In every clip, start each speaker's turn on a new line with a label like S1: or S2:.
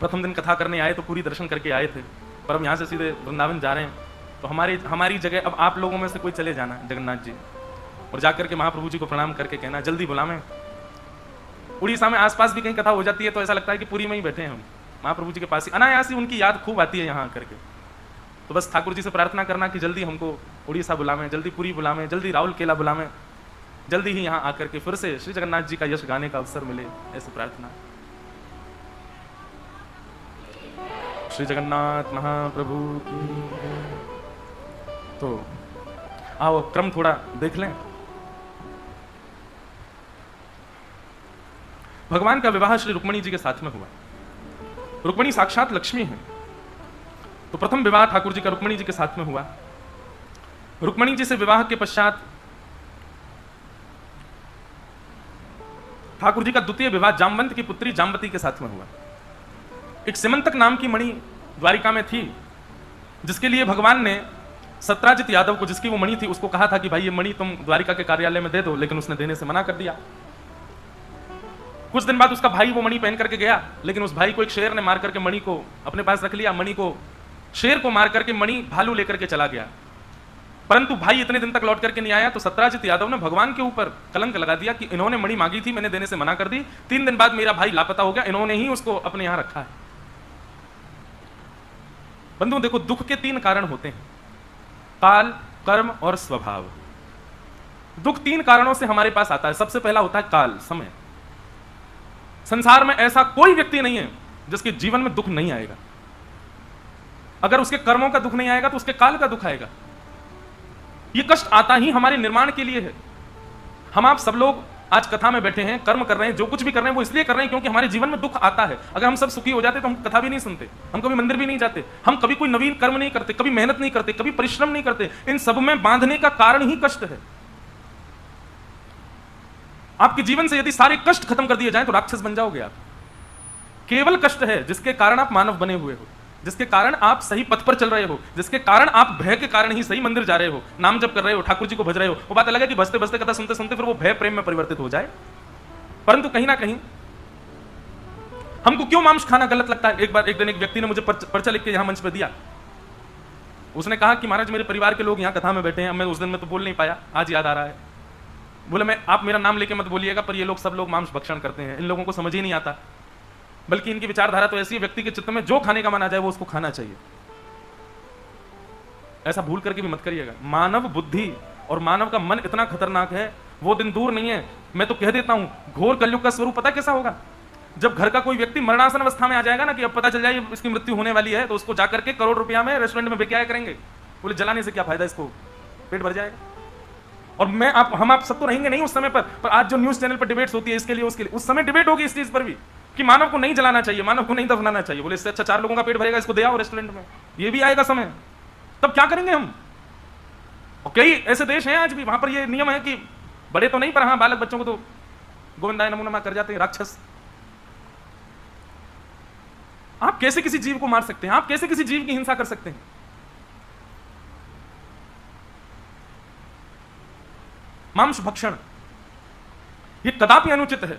S1: प्रथम दिन कथा करने आए तो पूरी दर्शन करके आए थे, पर हम यहाँ से सीधे वृंदावन जा रहे हैं, तो हमारी जगह अब आप लोगों में से कोई चले जाना जगन्नाथ जी, और जाकर के महाप्रभु जी को प्रणाम करके कहना जल्दी बुलावें। उड़ीसा में आसपास भी कहीं कथा हो जाती है तो ऐसा लगता है कि पुरी में ही बैठे हैं हम, महाप्रभु जी के पास ही अनायास ही उनकी याद खूब आती है यहाँ आकर के। तो बस ठाकुर जी से प्रार्थना करना कि जल्दी हमको उड़ीसा बुलावें, जल्दी पुरी बुलावें, जल्दी राउरकेला बुलावें, जल्दी ही यहाँ आकर के फिर से श्री जगन्नाथ जी का यश गाने का अवसर मिले, ऐसी प्रार्थना। श्री जगन्नाथ महाप्रभु की। तो आओ क्रम थोड़ा देख लें। भगवान का विवाह श्री रुक्मिणी जी के साथ में हुआ। रुक्मिणी साक्षात लक्ष्मी है, तो प्रथम विवाह ठाकुर जी का रुक्मिणी जी के साथ में हुआ। रुक्मिणी जी से विवाह के पश्चात ठाकुर जी का द्वितीय विवाह जामवंत की पुत्री जामवती के साथ में हुआ। एक सिमंतक नाम की मणि द्वारिका में थी, जिसके लिए भगवान ने सत्राजित यादव को, जिसकी वो मणि थी, उसको कहा था कि भाई ये मणि तुम द्वारिका के कार्यालय में दे दो, लेकिन उसने देने से मना कर दिया। कुछ दिन बाद उसका भाई वो मणि पहन करके गया, लेकिन उस भाई को एक शेर ने मार करके मणि को अपने पास रख लिया। मणि को शेर को मार करके मणि भालू लेकर के चला गया, परंतु भाई इतने दिन तक लौट करके नहीं आया। तो सत्राजित यादव ने भगवान के ऊपर कलंक लगा दिया कि इन्होंने मणि मांगी थी, मैंने देने से मना कर दी, 3 दिन बाद मेरा भाई लापता हो गया, इन्होंने ही उसको अपने यहां रखा है। बंधु देखो, दुख के 3 कारण होते हैं, काल, कर्म और स्वभाव। दुख 3 कारणों से हमारे पास आता है। सबसे पहला होता है काल, समय। संसार में ऐसा कोई व्यक्ति नहीं है जिसके जीवन में दुख नहीं आएगा। अगर उसके कर्मों का दुख नहीं आएगा तो उसके काल का दुख आएगा। ये कष्ट आता ही हमारे निर्माण के लिए है। हम आप सब लोग आज कथा में बैठे हैं, कर्म कर रहे हैं, जो कुछ भी कर रहे हैं वो इसलिए कर रहे हैं क्योंकि हमारे जीवन में दुख आता है। अगर हम सब सुखी हो जाते तो हम कथा भी नहीं सुनते, हम कभी मंदिर भी नहीं जाते, हम कभी कोई नवीन कर्म नहीं करते, कभी मेहनत नहीं करते, कभी परिश्रम नहीं करते। इन सब में बांधने का कारण ही कष्ट है। आपके जीवन से यदि सारे कष्ट खत्म कर दिए जाएं तो राक्षस बन जाओगे आप। केवल कष्ट है जिसके कारण आप मानव बने हुए हो, जिसके कारण आप सही पथ पर चल रहे हो, जिसके कारण आप भय के कारण ही सही मंदिर जा रहे हो, नाम जप कर रहे हो, ठाकुर जी को भज रहे हो। वो बात अलग है कि बसते बसते कथा सुनते सुनते फिर वो भय प्रेम में परिवर्तित हो जाए। परंतु कहीं ना कहीं हमको क्यों मांस खाना गलत लगता है। एक दिन एक व्यक्ति ने मुझे पर्चा लिख के यहां मंच पर दिया। उसने कहा कि महाराज मेरे परिवार के लोग यहां कथा में बैठे हैं, मैं उस दिन में तो बोल नहीं पाया, आज याद आ रहा है। बोले मैं आप मेरा नाम लेके मत बोलिएगा, पर ये लोग सब लोग मांस भक्षण करते हैं, इन लोगों को समझ ही नहीं आता, बल्कि इनकी विचारधारा तो ऐसी है व्यक्ति के चित्त में जो खाने का मन आ जाए वो उसको खाना चाहिए। ऐसा भूल करके भी मत करिएगा। मानव बुद्धि और मानव का मन इतना खतरनाक है, वो दिन दूर नहीं है। मैं तो कह देता हूं, घोर कलयुग का स्वरूप पता कैसा होगा। जब घर का कोई व्यक्ति मरणासन अवस्था में आ जाएगा ना कि अब पता चल जाए इसकी मृत्यु होने वाली है, तो उसको जाकर के करोड़ रुपया में रेस्टोरेंट में बेचाया करेंगे। बोले जलाने से क्या फायदा, इसको पेट भर जाएगा। और हम आप सब तो रहेंगे नहीं उस समय पर आज जो न्यूज चैनल पर डिबेट्स होती है इसके लिए उसके लिए, उस समय डिबेट होगी इस चीज पर भी कि मानव को नहीं जलाना चाहिए, मानव को नहीं दफनाना चाहिए। बोले इससे अच्छा 4 लोगों का पेट भरेगा, इसको दे आओ रेस्टोरेंट में। ये भी आएगा समय, तब क्या करेंगे हम। और कई ऐसे देश हैं आज भी वहां पर ये नियम है कि बड़े तो नहीं पर हाँ बालक बच्चों को तो गोविंदाय नमो नमः कर जाते हैं राक्षस। आप कैसे किसी जीव को मार सकते हैं, आप कैसे किसी जीव की हिंसा कर सकते हैं। मांस भक्षण ये कदापि अनुचित है।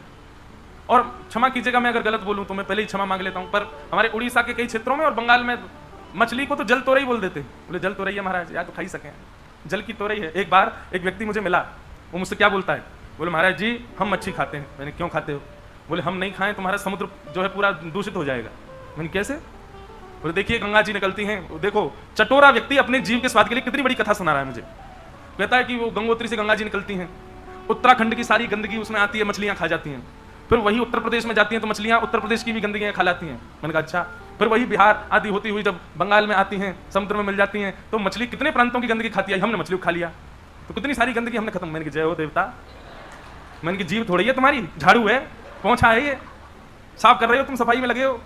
S1: और क्षमा कीजिएगा मैं अगर गलत बोलूं तो मैं पहले ही क्षमा मांग लेता हूं, पर हमारे उड़ीसा के कई क्षेत्रों में और बंगाल में मछली को तो जल तोरई बोल देते हैं। बोले जल तोरई है महाराज, या तो खा ही सके, जल की तोरई है। एक बार एक व्यक्ति मुझे मिला, वो मुझसे क्या बोलता है, बोले महाराज जी हम मच्छी खाते हैं। मैंने क्यों खाते हो, बोले हम नहीं खाएं तुम्हारा समुद्र जो है पूरा दूषित हो जाएगा। मैंने कैसे, बोले देखिए गंगा जी निकलती हैं, देखो चटोरा व्यक्ति अपने जीव के स्वाद के लिए कितनी बड़ी कथा सुना रहा है मुझे। कहता है कि वो गंगोत्री से गंगा जी निकलती हैं, उत्तराखंड की सारी गंदगी उसमें आती है, मछलियां खा जाती हैं। फिर वही उत्तर प्रदेश में जाती हैं तो मछलियां उत्तर प्रदेश की भी गंदगियां खा लाती हैं। मैंने कहा अच्छा। फिर वही बिहार आदि होती हुई जब बंगाल में आती हैं, समुद्र में मिल जाती हैं, तो मछली कितने प्रांतों की गंदगी खाती है, हमने मछली खा लिया तो कितनी सारी गंदगी हमने खत्म। मैंने कहा जय हो देवता, मैंने की जीव थोड़ी है तुम्हारी, झाड़ू है, पोंछा है, ये साफ कर रहे हो तुम, सफाई में लगे हो,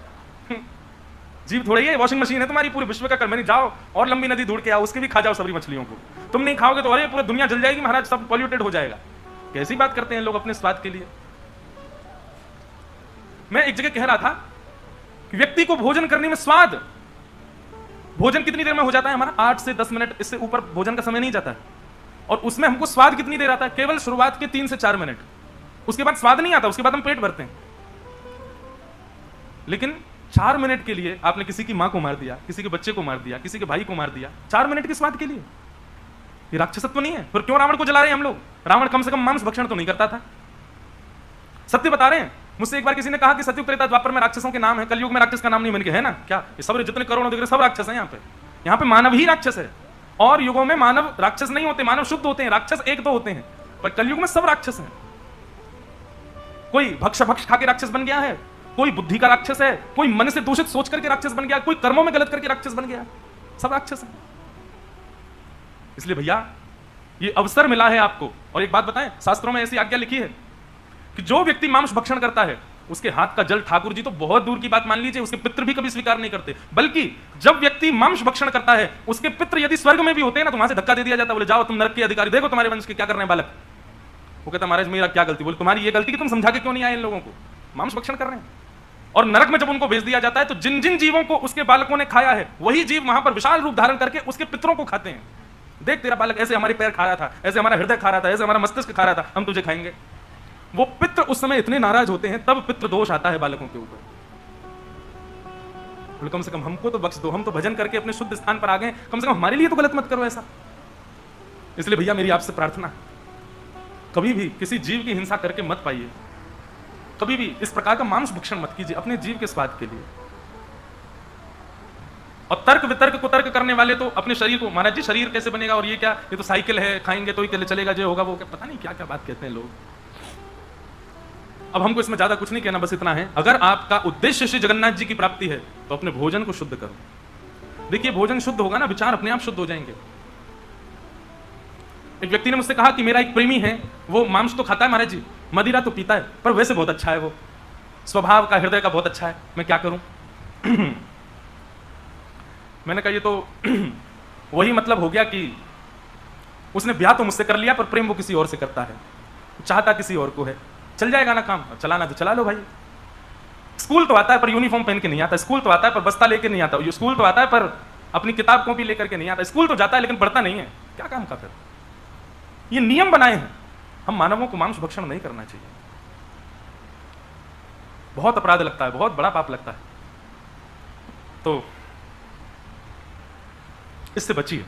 S1: जीव थोड़ी है, वॉशिंग मशीन है तुम्हारी, पूरे विश्व का कर्मणी। जाओ और लंबी नदी ढूंढ के आओ, उसके भी खा जाओ सभी मछलियों को। तुम नहीं खाओगे तो अरे पूरी दुनिया जल जाएगी महाराज, सब पॉल्यूटेड हो जाएगा। कैसी बात करते हैं लोग अपने स्वाद के लिए। मैं एक जगह कह रहा था कि व्यक्ति को भोजन करने में स्वाद, भोजन कितनी देर में हो जाता है हमारा, 8 से 10 मिनट, इससे ऊपर भोजन का समय नहीं जाता है। और उसमें हमको स्वाद कितनी देर आता है, केवल शुरुआत के 3 से 4 मिनट, उसके बाद स्वाद नहीं आता, उसके बाद हम पेट भरते हैं। लेकिन 4 मिनट के लिए आपने किसी की मां को मार दिया, किसी के बच्चे को मार दिया, किसी के भाई को मार दिया, 4 मिनट किस बात के लिए? ये राक्षसत्व नहीं है? फिर क्यों रावण को जला रहे हैं हम लोग? रावण कम से कम मांस भक्षण तो नहीं करता था। सत्य बता रहे हैं। मुझसे एक बार किसी ने कहा कि सतयुग त्रेता द्वापर में राक्षसों के नाम है, कलयुग में राक्षस का नाम नहीं। मैंने कहा है ना, क्या ये सब जितने करोड़ों दिख रहे सब राक्षस हैं यहाँ पे मानव ही राक्षस है। और युगों में मानव राक्षस नहीं होते, मानव शुद्ध होते हैं, राक्षस एक दो होते हैं, पर कलयुग में सब राक्षस हैं। कोई भक्ष खा के राक्षस बन गया है, कोई बुद्धि का राक्षस है, कोई मन से दूषित सोच करके राक्षस बन गया, कोई कर्मों में गलत करके राक्षस बन गया, सब राक्षस है। इसलिए भैया ये अवसर मिला है आपको। और एक बात बताएं, शास्त्रों में ऐसी आज्ञा लिखी है कि जो व्यक्ति मांस भक्षण करता है उसके हाथ का जल ठाकुर जी तो बहुत दूर की बात मान लीजिए, उसके पितृ भी कभी स्वीकार नहीं करते। बल्कि जब व्यक्ति मांस भक्षण करता है उसके पितृ यदि स्वर्ग में भी होते हैं ना तो वहां से धक्का दे दिया जाता है, बोले जाओ तुम नरक के अधिकारी, देखो तुम्हारे वंश के क्या कर रहे हैं बालक। वो कहता महाराज मेरा क्या गलती? बोले तुम्हारी ये गलती कि तुम समझा के क्यों नहीं आए इन लोगों को, मांस भक्षण कर रहे हैं। और नरक में जब उनको भेज दिया जाता है तो जिन जिन जीवों को उसके बालकों ने खाया है वही जीव वहां पर विशाल रूप धारण करके उसके पितरों को खाते हैं। देख तेरा बालक ऐसे हमारे पैर खा रहा था, ऐसे हमारा हृदय खा रहा था, ऐसे हमारा मस्तिष्क खा रहा था, हम तुझे खाएंगे। वो पितृ उस समय इतने नाराज होते हैं, तब पितृ दोष आता है बालकों के ऊपर। बोले कम से कम हमको तो बख्श दो, हम तो भजन करके अपने शुद्ध स्थान पर आ गए, कम से कम हमारे लिए तो गलत मत करो ऐसा। इसलिए भैया मेरी आपसे प्रार्थना, कभी भी किसी जीव की हिंसा करके मत पाइए, कभी भी इस प्रकार का मांस भक्षण मत कीजिए अपने जीव के स्वाद के लिए। और तर्क वितर्क को तर्क करने वाले तो अपने शरीर को, महाराज जी शरीर कैसे बनेगा और ये क्या, ये तो साइकिल है, खाएंगे तो ही चलेगा, जो होगा वो क्या, पता नहीं क्या क्या बात कहते हैं लोग। अब हमको इसमें ज्यादा कुछ नहीं कहना, बस इतना है, अगर आपका उद्देश्य श्री जगन्नाथ जी की प्राप्ति है तो अपने भोजन को शुद्ध करो। देखिए भोजन शुद्ध होगा ना, विचार अपने आप शुद्ध हो जाएंगे। एक व्यक्ति ने मुझसे कहा कि मेरा एक प्रेमी है, वो मांस तो खाता है महाराज जी, मदिरा तो पीता है, पर वैसे बहुत अच्छा है, वो स्वभाव का हृदय का बहुत अच्छा है, मैं क्या करूं? मैंने कहा ये तो वही मतलब हो गया कि उसने ब्याह तो मुझसे कर लिया पर प्रेम वो किसी और से करता है, चाहता किसी और को है। चल जाएगा ना काम, चलाना तो चला लो भाई। स्कूल तो आता है पर यूनिफॉर्म पहन के नहीं आता, स्कूल तो आता है पर बस्ता लेके नहीं आता, स्कूल तो आता है पर अपनी किताब कॉपी लेकर के नहीं आता, स्कूल तो जाता है लेकिन पढ़ता नहीं है, क्या काम का फिर? ये नियम बनाए हैं, हम मानवों को मांस भक्षण नहीं करना चाहिए। बहुत अपराध लगता है, बहुत बड़ा पाप लगता है, तो इससे बचिए।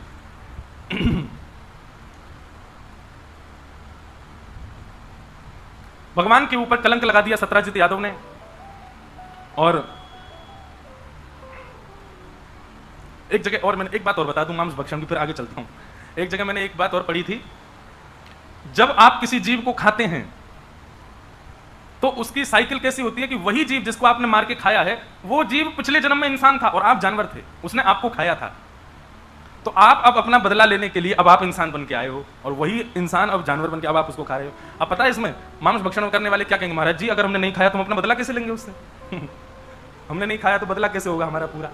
S1: भगवान के ऊपर कलंक लगा दिया सत्यजीत यादव ने। और एक जगह और मैंने एक बात और बता दूं मांस भक्षण की, फिर आगे चलता हूं। एक जगह मैंने एक बात और पढ़ी थी, जब आप किसी जीव को खाते हैं तो उसकी साइकिल कैसी होती है कि वही जीव जिसको आपने मार के खाया है वो जीव पिछले जन्म में इंसान था और आप जानवर थे, उसने आपको खाया था, तो आप अब अपना बदला लेने के लिए अब आप इंसान बन के आए हो और वही इंसान अब जानवर बन के अब आप उसको खा रहे हो। अब पता है इसमें मांस भक्षण करने वाले क्या कहेंगे, महाराज जी अगर हमने नहीं खाया तो हम अपना बदला कैसे लेंगे उससे? हमने नहीं खाया तो बदला कैसे होगा हमारा पूरा?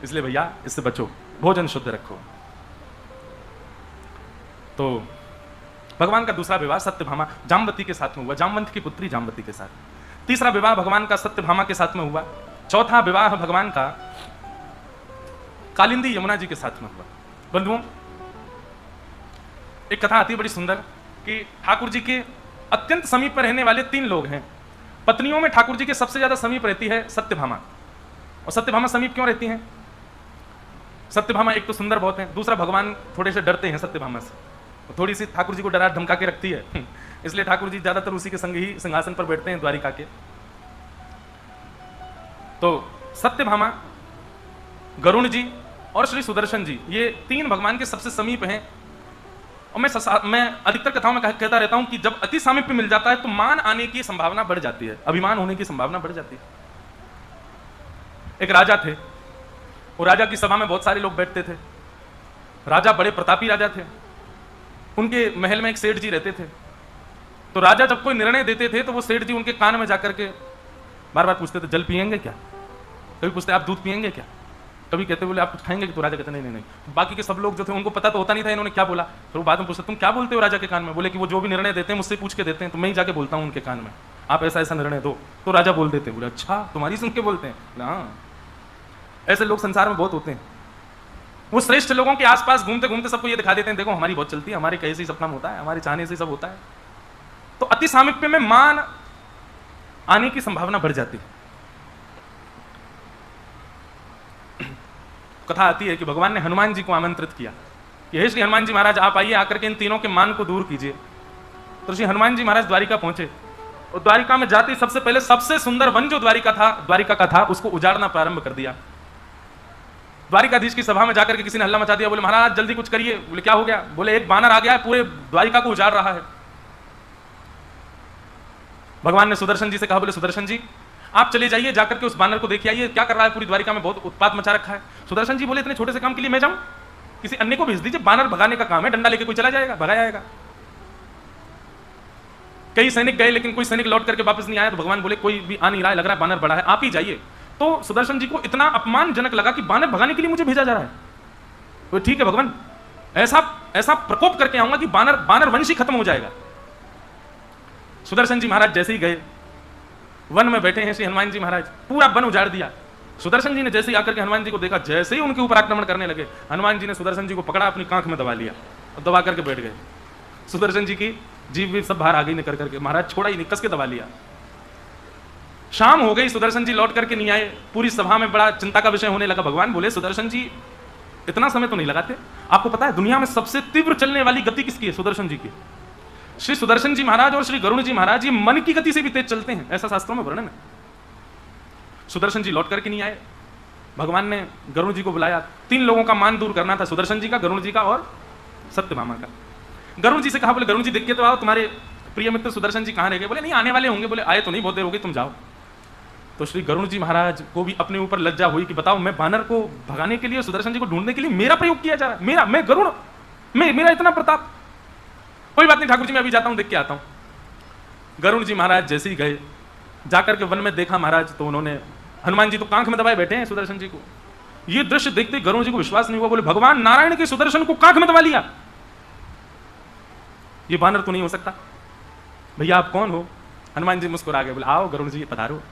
S1: इसलिए भैया इससे बचो, भोजन शुद्ध रखो। तो भगवान का दूसरा विवाह सत्यभामा जामवती के साथ में हुआ, जामवंत की पुत्री जामवती के साथ। तीसरा विवाह भगवान का सत्यभामा के साथ में हुआ। चौथा विवाह भगवान का कालिंदी यमुना जी के साथ में हुआ। बंधुओं एक कथा आती है बड़ी सुंदर कि ठाकुर जी के अत्यंत समीप पर रहने वाले 3 लोग हैं। पत्नियों में ठाकुर जी के सबसे ज्यादा समीप रहती है सत्यभामा। और सत्यभामा समीप क्यों रहती हैं? सत्यभामा एक तो सुंदर बहुत है, दूसरा भगवान थोड़े से डरते हैं सत्यभामा से, थोड़ी सी ठाकुर जी को डरा धमका के रखती है, इसलिए ठाकुर जी ज्यादातर उसी के संग ही सिंहासन पर बैठते हैं द्वारिका के। तो सत्यभामा, गरुण जी और श्री सुदर्शन जी, ये 3 भगवान के सबसे समीप हैं। और मैं अधिकतर कथाओं में कहता रहता हूं कि जब अति सामीप्य मिल जाता है तो मान आने की संभावना बढ़ जाती है, अभिमान होने की संभावना बढ़ जाती है। एक राजा थे, वो राजा की सभा में बहुत सारे लोग बैठते थे। राजा बड़े प्रतापी राजा थे, उनके महल में एक सेठ जी रहते थे। तो राजा जब कोई निर्णय देते थे तो वो सेठ जी उनके कान में जाकर के बार बार पूछते थे जल पिएंगे क्या, कभी पूछते आप दूध पिएंगे क्या, कभी कहते बोले आप कुछ खाएंगे, तो राजा कहते नहीं नहीं नहीं। तो बाकी के सब लोग जो थे उनको पता तो होता नहीं था इन्होंने क्या बोला, फिर वो बाद में पूछते तुम क्या बोलते हो राजा के कान में? बोले कि वो जो भी निर्णय देते हैं मुझसे पूछ के देते हैं, तो मैं ही जाके बोलता हूँ उनके कान में आप ऐसा ऐसा निर्णय दो, तो राजा बोल देते हैं। बोले अच्छा तुम्हारी सुन के बोलते हैं? हाँ, ऐसे लोग संसार में बहुत होते हैं। वो श्रेष्ठ लोगों के आसपास घूमते घूमते सबको ये दिखा देते हैं देखो हमारी बहुत चलती है, हमारे कहे से सब काम होता है, हमारे चाहने से सब होता है। तो अति सामीप्य में मान आने की संभावना बढ़ जाती है। कथा आती है कि भगवान ने हनुमान जी को आमंत्रित किया कि हे श्री हनुमान जी महाराज, आप आइए, आकर के इन तीनों के मान को दूर कीजिए। तो श्री हनुमान जी महाराज द्वारिका पहुंचे और द्वारिका में जाते सबसे पहले सबसे सुंदर वन जो द्वारिका का था उसको उजाड़ना प्रारंभ कर दिया। द्वारिकाधीश की सभा में जाकर के किसी ने हल्ला मचा दिया, बोले महाराज जल्दी कुछ करिए। बोले क्या हो गया? बोले एक बानर आ गया है, पूरे द्वारिका को उजाड़ रहा है। भगवान ने सुदर्शन जी से कहा, बोले सुदर्शन जी आप चले जाइए, जाकर के उस बानर को देखिए आइए, क्या कर रहा है, पूरी द्वारिका में बहुत उत्पात मचा रखा है। सुदर्शन जी बोले इतने छोटे से काम के लिए मैं जाऊं? किसी अन्य को भेज दीजिए, बानर भगाने का काम है, डंडा लेके कोई चला जाएगा, भगा जाएगा। कई सैनिक गए लेकिन कोई सैनिक लौट करके वापस नहीं आया। तो भगवान बोले कोई भी आ नहीं रहा है, लग रहा है बानर बड़ा है, आप ही जाइए। तो सुदर्शन जी को इतना अपमानजनक लगा कि बानर भगाने के लिए मुझे भेजा जा रहा है। तो ठीक है भगवान, ऐसा प्रकोप करके आऊंगा कि बानर वंश ही खत्म हो जाएगा। सुदर्शन जी महाराज जैसे ही गए, वन में बैठे हैं श्री हनुमान जी महाराज, पूरा वन उजाड़ दिया। सुदर्शन जी ने जैसे ही आकर के हनुमान जी को देखा, जैसे ही उनके ऊपर आक्रमण करने लगे, हनुमान जी ने सुदर्शन जी को पकड़ा, अपनी कांख में दबा लिया और दबा करके बैठ गए। सुदर्शन जी की जीभ भी सब बाहर आ गई निकल करके, महाराज छोड़ा ही नहीं, कस के दबा लिया। शाम हो गई, सुदर्शन जी लौट करके नहीं आए। पूरी सभा में बड़ा चिंता का विषय होने लगा। भगवान बोले सुदर्शन जी इतना समय तो नहीं लगाते, आपको पता है दुनिया में सबसे तीव्र चलने वाली गति किसकी है? सुदर्शन जी की। श्री सुदर्शन जी महाराज और श्री गरुण जी महाराज ये मन की गति से भी तेज चलते हैं, ऐसा शास्त्रों में वर्णन है। सुदर्शन जी लौट करके नहीं आए। भगवान ने गरुण जी को बुलाया, 3 लोगों का मान दूर करना था, सुदर्शन जी का, गरुण जी का और सत्यभामा का। गरुण जी से कहा, बोले गरुण जी देख के तो आओ, तुम्हारे प्रिय मित्र सुदर्शन जी कहाँ रह गए? बोले नहीं आने वाले होंगे। बोले आए तो नहीं, बहुत देर हो गई, तुम जाओ। तो श्री गरुण जी महाराज को भी अपने ऊपर लज्जा हुई कि बताओ, मैं बानर को भगाने के लिए, सुदर्शन जी को ढूंढने के लिए मेरा प्रयोग किया जा रहा है, मैं गरुड़, मेरा इतना प्रताप। कोई बात नहीं ठाकुर जी, मैं अभी जाता हूं, देख के आता हूं। गरुण जी महाराज जैसे ही गए, जाकर के वन में देखा महाराज, तो उन्होंने, हनुमान जी तो कांख में दबाए बैठे हैं सुदर्शन जी को। ये दृश्य देखते गरुण जी को विश्वास नहीं हुआ। बोले भगवान नारायण के सुदर्शन को कांख में दबा लिया, ये बानर तो नहीं हो सकता। भैया आप कौन हो? हनुमान जी मुस्कुरा गए, बोले आओ गरुण जी पधारो।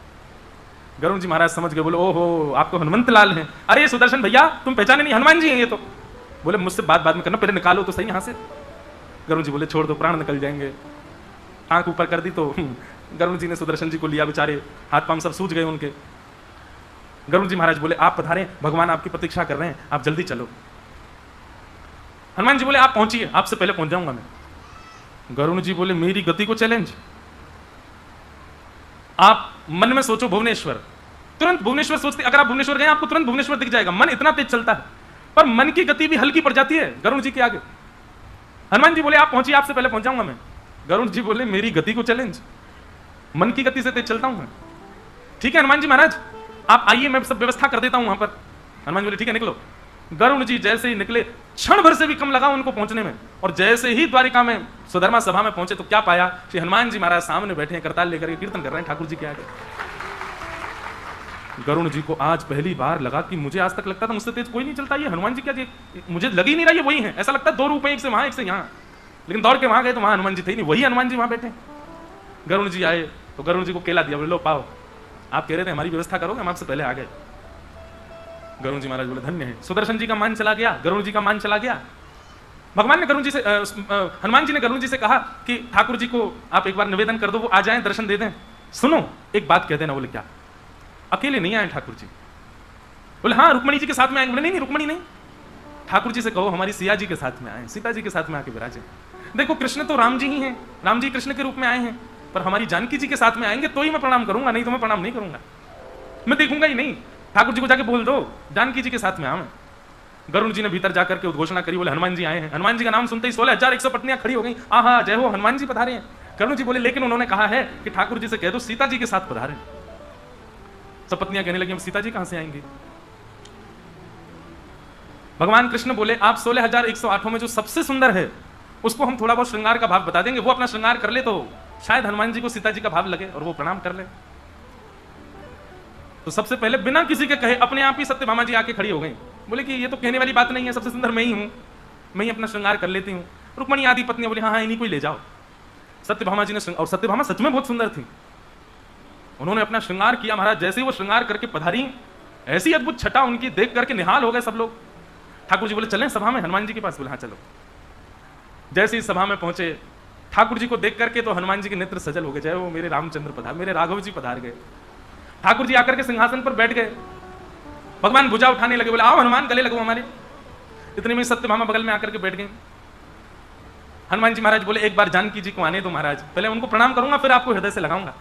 S1: गरुण जी महाराज समझ गए, बोले ओहो आप तो हनुमंत लाल हैं। अरे सुदर्शन भैया तुम पहचाने नहीं, हनुमान जी हैं ये तो। बोले मुझसे बात बाद में करना, पहले निकालो तो सही यहां से। गरुण जी बोले छोड़ दो, प्राण निकल जाएंगे। आंख ऊपर कर दी तो गरुण जी ने सुदर्शन जी को लिया, बेचारे हाथ पांव सब सूज गए उनके। गरुण जी महाराज बोले आप पधारें, भगवान आपकी प्रतीक्षा कर रहे हैं, आप जल्दी चलो। हनुमान जी बोले आप पहुंचिए, आपसे पहले पहुंच जाऊंगा मैं। गरुण जी बोले मेरी गति को चैलेंज। आप मन में सोचो भुवनेश्वर, तुरंत भुवनेश्वर सोचते, अगर आप भुवनेश्वर गए आपको तुरंत भुवनेश्वर दिख जाएगा, मन इतना तेज चलता है। पर मन की गति भी हल्की पड़ जाती है गरुण जी के आगे। हनुमान जी बोले आप पहुंचिए, आपसे पहले पहुंच जाऊंगा मैं। गरुण जी बोले मेरी गति को चैलेंज, मन की गति से तेज चलता हूं मैं। ठीक है हनुमान जी महाराज आप आइए, मैं सब व्यवस्था कर देता हूं वहां पर। हनुमान जी बोले ठीक है निकलो। गरुण जी जैसे ही निकले, क्षण भर से भी कम लगा उनको पहुंचने में, और जैसे ही द्वारिका में सुधर्मा सभा में पहुंचे तो क्या पाया, श्री हनुमान जी महाराज सामने बैठे हैं, करताल लेकर के कीर्तन कर रहे हैं ठाकुर जी के आगे। गरुण जी को आज पहली बार लगा कि मुझे आज तक लगता था मुझसे तेज कोई नहीं चलता, ये हनुमान जी क्या, मुझे लग ही नहीं रहा ये वही है। ऐसा लगता है 2 रूप एक से वहां एक से यहाँ, लेकिन दौड़ के वहां गए तो वहां हनुमान जी थे नहीं, वही हनुमान जी वहां बैठे। गरुण जी आए तो गरुण जी को केला दिया, बोले लो पाओ, आप कह रहे थे हमारी व्यवस्था करोगे, हम आपसे पहले आ गए। गरुण जी महाराज बोले धन्य है। सुदर्शन जी का मान चला गया, गरुण जी का मान चला गया। भगवान ने गरुण जी से, हनुमान जी ने गरुण जी से कहा कि ठाकुर जी को आप एक बार निवेदन कर दो, वो आ जाएं, दर्शन दे दें। सुनो एक बात कह देना। बोले क्या? अकेले नहीं आए ठाकुर जी? बोले हाँ रुक्मणी जी के साथ में आएंगे। बोले नहीं रुक्मणी नहीं, ठाकुर जी से कहो हमारी सिया जी के साथ में आए, सीता जी के साथ में आके विराजे। देखो कृष्ण तो राम जी ही हैं, राम जी कृष्ण के रूप में आए हैं, पर हमारी जानकी जी के साथ में आएंगे तो ही मैं प्रणाम करूंगा, नहीं तो मैं प्रणाम नहीं करूंगा, मैं देखूंगा ही नहीं। ठाकुर जी को जाके बोल दो जानकी जी के साथ में आऊं। गरुण जी ने भीतर जाकर के उद्घोषणा करी, बोले हनुमान जी आए हैं। हनुमान जी का नाम सुनते ही 16,100 पत्नियां खड़ी हो गई, आहा जय हो हनुमान जी पधारे हैं। गरुण जी बोले लेकिन उन्होंने कहा है कि ठाकुर जी से कह दो सीता जी के साथ पधारे। सब पत्नियां कहने लगी सीता जी कहां से आएंगी? भगवान कृष्ण बोले आप 16,108 में जो सबसे सुंदर है उसको हम थोड़ा बहुत श्रृंगार का भाव बता देंगे, वो अपना श्रृंगार कर ले तो शायद हनुमान जी को सीता जी का भाव लगे और वो प्रणाम कर ले। तो सबसे पहले बिना किसी के कहे अपने आप ही सत्यभामा जी आके खड़ी हो गई। बोले कि ये तो कहने वाली बात नहीं है, सबसे सुंदर मैं ही हूं, मैं ही अपना श्रृंगार कर लेती हूँ। रुक्मणी आदि पत्नी बोली हाँ हाँ इन्हीं को ही ले जाओ। सत्यभामा जी ने, और सत्यभामा सच में बहुत सुंदर थी, उन्होंने अपना श्रृंगार किया। महाराज जैसे ही वो श्रृंगार करके पधारी, ऐसी अद्भुत छटा उनकी देख करके निहाल हो गए सब लोग। ठाकुर जी बोले चलें सभा में हनुमान जी के पास? बोले हाँ चलो। जैसे ही सभा में पहुंचे, ठाकुर जी को देख करके तो हनुमान जी के नेत्र सजल हो गए, जय वो मेरे रामचंद्र पधार, मेरे राघव जी पधार गए। ठाकुर जी आकर के सिंहासन पर बैठ गए। भगवान भुजा उठाने लगे, बोले आओ हनुमान गले लगो हमारे। इतने में सत्यभामा बगल में आकर के बैठ गए। हनुमान जी महाराज बोले एक बार जानकी जी को आने दो महाराज, पहले उनको प्रणाम करूंगा फिर आपको हृदय से लगाऊंगा।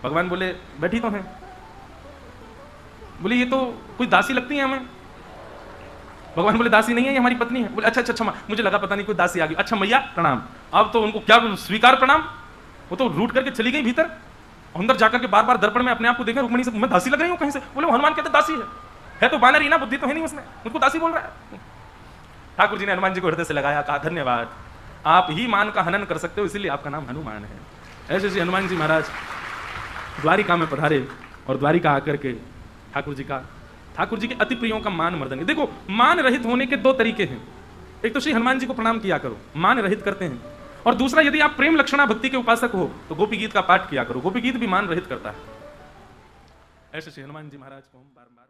S1: भगवान बोले बैठी तो हैं। बोले ये तो कोई दासी लगती है हमें। भगवान बोले दासी नहीं है, ये हमारी पत्नी है। बोले अच्छा अच्छा अच्छा, मुझे लगा पता नहीं कोई दासी आ गई। अच्छा मैया प्रणाम। अब तो उनको क्या स्वीकार प्रणाम, वो तो रूट करके चली गई भीतर। अंदर जाकर के बार बार दर्पण में अपने आप को देखे, रुक्मिणी से मैं दासी लग रही हूँ कहीं से। बोले हनुमान कहते दासी है तो बानर ही ना, बुद्धि तो है नहीं उसमें, उनको दासी बोल रहा है। ठाकुर जी ने हनुमान जी को हृदय से लगाया, कहा धन्यवाद, आप ही मान का हनन कर सकते हो, इसीलिए आपका नाम हनुमान है। ऐसे ऐसे हनुमान जी महाराज द्वारिका में पधारे और द्वारिका आकर के ठाकुर जी के अति प्रियों का मान मर्दन। देखो मान रहित होने के दो तरीके हैं, एक तो श्री हनुमान जी को प्रणाम किया करो, मान रहित करते हैं, और दूसरा यदि आप प्रेम लक्षणा भक्ति के उपासक हो तो गोपी गीत का पाठ किया करो, गोपी गीत भी मान रहित करता है। ऐसे श्री हनुमान जी महाराज को हम बार बार